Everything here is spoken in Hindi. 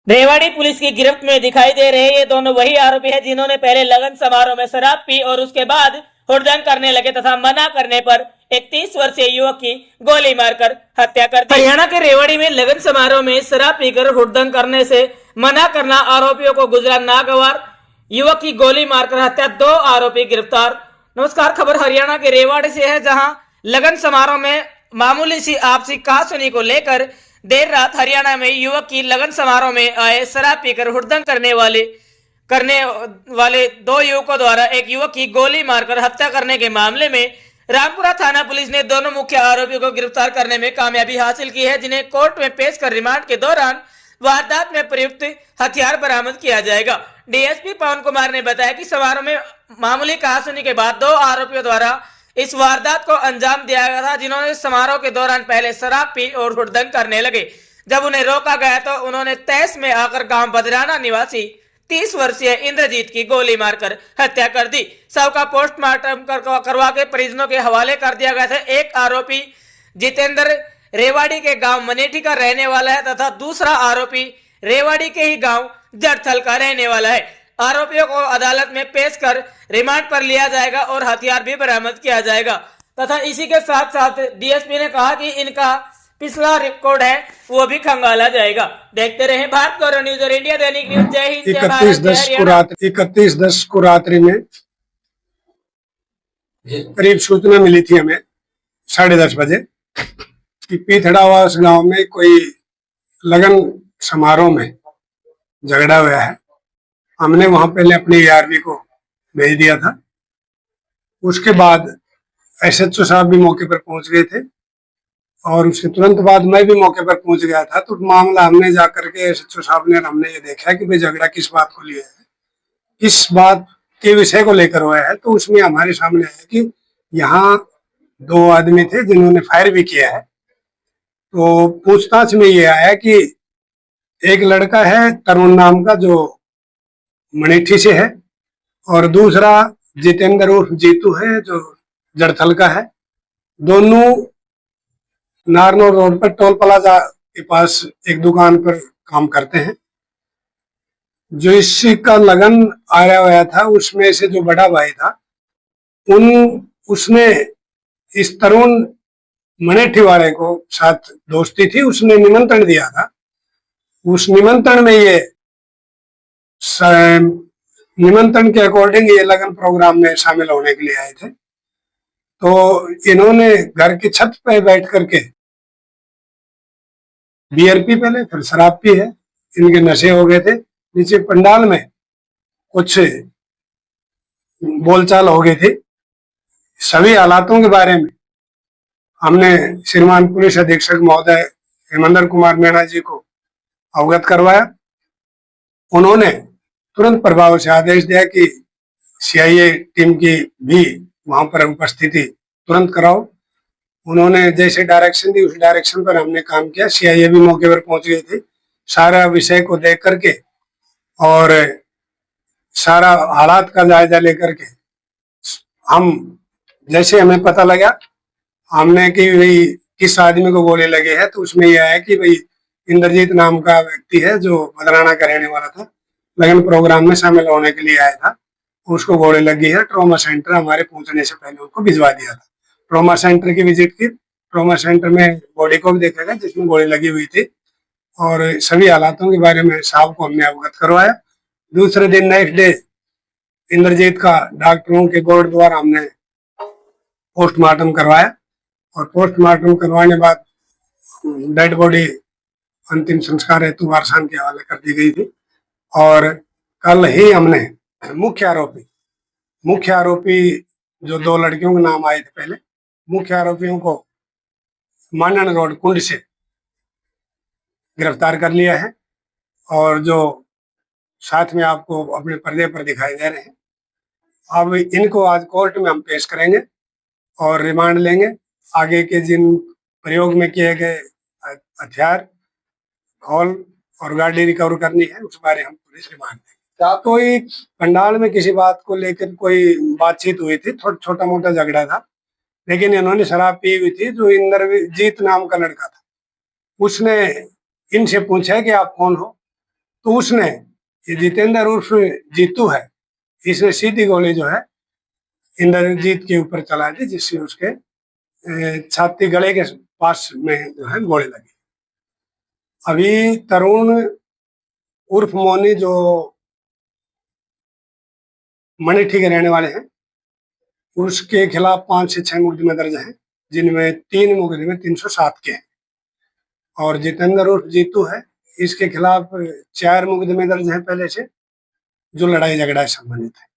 रेवाड़ी पुलिस की गिरफ्त में दिखाई दे रहे ये दोनों वही आरोपी हैं जिन्होंने पहले लगन समारोह में शराब पी और उसके बाद हुड़दंग करने लगे तथा मना करने पर एक 30 वर्षीय युवक की गोली मारकर हत्या कर दी। हरियाणा के रेवाड़ी में लगन समारोह में शराब पीकर हुड़दंग करने से मना करना आरोपियों को गुजरा नागवार, युवक की गोली मारकर हत्या, 2 आरोपी गिरफ्तार। नमस्कार, खबर हरियाणा के रेवाड़ी से है, जहां लगन समारोह में मामूली सी आपसी कहासुनी को लेकर देर रात हरियाणा में युवक की लगन समारोह में आए शराब पीकर हुड़दंग करने वाले 2 युवकों द्वारा एक युवक की गोली मारकर हत्या करने के मामले में रामपुरा थाना पुलिस ने दोनों मुख्य आरोपियों को गिरफ्तार करने में कामयाबी हासिल की है, जिन्हें कोर्ट में पेश कर रिमांड के दौरान वारदात में प्रयुक्त हथियार बरामद किया जाएगा। डीएसपी पवन कुमार ने बताया कि समारोह में मामूली कहासुनी के बाद 2 आरोपियों द्वारा इस वारदात को अंजाम दिया गया था, जिन्होंने समारोह के दौरान पहले शराब पी और हुड़दंग करने लगे। जब उन्हें रोका गया तो उन्होंने तैस में आकर गांव बदराना निवासी 30 वर्षीय इंद्रजीत की गोली मारकर हत्या कर दी। शव का पोस्टमार्टम करवा के परिजनों के हवाले कर दिया गया था। एक आरोपी जितेंद्र रेवाड़ी के गांव मनेठी का रहने वाला है तथा दूसरा आरोपी रेवाड़ी के ही गांव जड़थल का रहने वाला है। आरोपियों को अदालत में पेश कर रिमांड पर लिया जाएगा और हथियार भी बरामद किया जाएगा। तथा इसी के साथ साथ डीएसपी ने कहा कि इनका पिछला रिकॉर्ड है वो भी खंगाला जाएगा। देखते रहे भारत गौरव न्यूज और इंडिया दैनिक न्यूज। जय हिंद, जय भारत, जय हरियाणा। 31/10 को रात्रि में करीब सूचना मिली थी हमें 10:30 बजे कि पीथड़ावास गांव में कोई लगन समारोह में झगड़ा हुआ है। हमने वहां पहले अपने ARV को भेज दिया था। उसके बाद SHO साहब भी मौके पर पहुंच गए थे और उसके तुरंत बाद मैं भी मौके पर पहुंच गया था। तो मामला हमने जाकर के SHO साहब ने हमने ये देखा कि भाई झगड़ा किस बात को लिए है, किस बात के विषय को लेकर हुआ है। तो उसमें हमारे सामने है कि यहाँ 2 आदमी थे जिन्होंने फायर भी किया है। तो पूछताछ में ये आया कि एक लड़का है तरुण नाम का जो मनेठी से है और दूसरा जितेंद्र उर्फ जीतू है जो जड़थल का है। दोनों नारनौल रोड पर टोल प्लाजा के पास एक दुकान पर काम करते हैं। जो इसी का लगन आया हुआ था उसमें से जो बड़ा भाई था उसने इस तरुण मनेठी वाले को साथ दोस्ती थी, उसने निमंत्रण दिया था। उस निमंत्रण में ये निमंत्रण के अकॉर्डिंग ये लगन प्रोग्राम में शामिल होने के लिए आए थे। तो इन्होंने घर की छत पे बैठ करके बियर पी, पहले फिर शराब पी है। इनके नशे हो गए थे। नीचे पंडाल में कुछ बोलचाल हो गई थी। सभी हालातों के बारे में हमने श्रीमान पुलिस अधीक्षक महोदय हेमंदर कुमार मीणा जी को अवगत करवाया। उन्होंने तुरंत प्रभाव से आदेश दिया कि CIA टीम की भी वहां पर उपस्थिति तुरंत कराओ। उन्होंने जैसे डायरेक्शन दी उस डायरेक्शन पर हमने काम किया। CIA भी मौके पर पहुंच गई थी। सारा विषय को देख करके और सारा हालात का जायजा लेकर के हम जैसे हमें पता लगा हमने कि भाई किस आदमी को गोली लगी है, तो उसमें यह है कि भाई इंद्रजीत नाम का व्यक्ति है जो बदराना का रहने वाला था, लगन प्रोग्राम में शामिल होने के लिए आया था। उसको गोली लगी है। ट्रॉमा सेंटर हमारे पहुंचने से पहले उनको भिजवा दिया था। ट्रॉमा सेंटर की विजिट की। ट्रॉमा सेंटर में बॉडी को भी देखा गया जिसमें गोली लगी हुई थी और सभी हालातों के बारे में साहब को हमने अवगत करवाया। दूसरे दिन नेक्स्ट डे इंद्रजीत का डॉक्टरों के बोर्ड द्वारा हमने पोस्टमार्टम करवाया और पोस्टमार्टम करवाने बाद डेड बॉडी अंतिम संस्कार हेतु वारसान के हवाले कर दी गई थी। और कल ही हमने मुख्य आरोपी जो 2 लड़कियों के नाम आए थे पहले, मुख्य आरोपियों को मानन रोड कुंड से गिरफ्तार कर लिया है और जो साथ में आपको अपने पर्दे पर दिखाई दे रहे हैं। अब इनको आज कोर्ट में हम पेश करेंगे और रिमांड लेंगे। आगे के जिन प्रयोग में किए गए हथियार, हॉल और गाड़ी रिकवर करनी है उस बारे हम पुलिस रिमांड देंगे। कोई पंडाल में किसी बात को लेकर कोई बातचीत हुई थी, छोटा मोटा झगड़ा था, लेकिन इन्होंने शराब पी हुई थी। जो इंद्रजीत नाम का लड़का था उसने इनसे पूछा कि आप कौन हो, तो उसने, ये जितेंद्र उर्फ जीतू है, इसने सीधी गोली जो है इंद्रजीत के ऊपर चला दी, जिससे उसके छाती गले के पास में जो है गोली लगी। अभी तरुण उर्फ मोनी जो मणिठी के रहने वाले हैं, उसके खिलाफ 5 से 6 मुकदमे दर्ज हैं, जिनमें 3 मुकदमे 307 के हैं। और जितेंद्र उर्फ जीतू है, इसके खिलाफ 4 मुकदमे दर्ज हैं पहले से, जो लड़ाई झगड़ा से संबंधित है।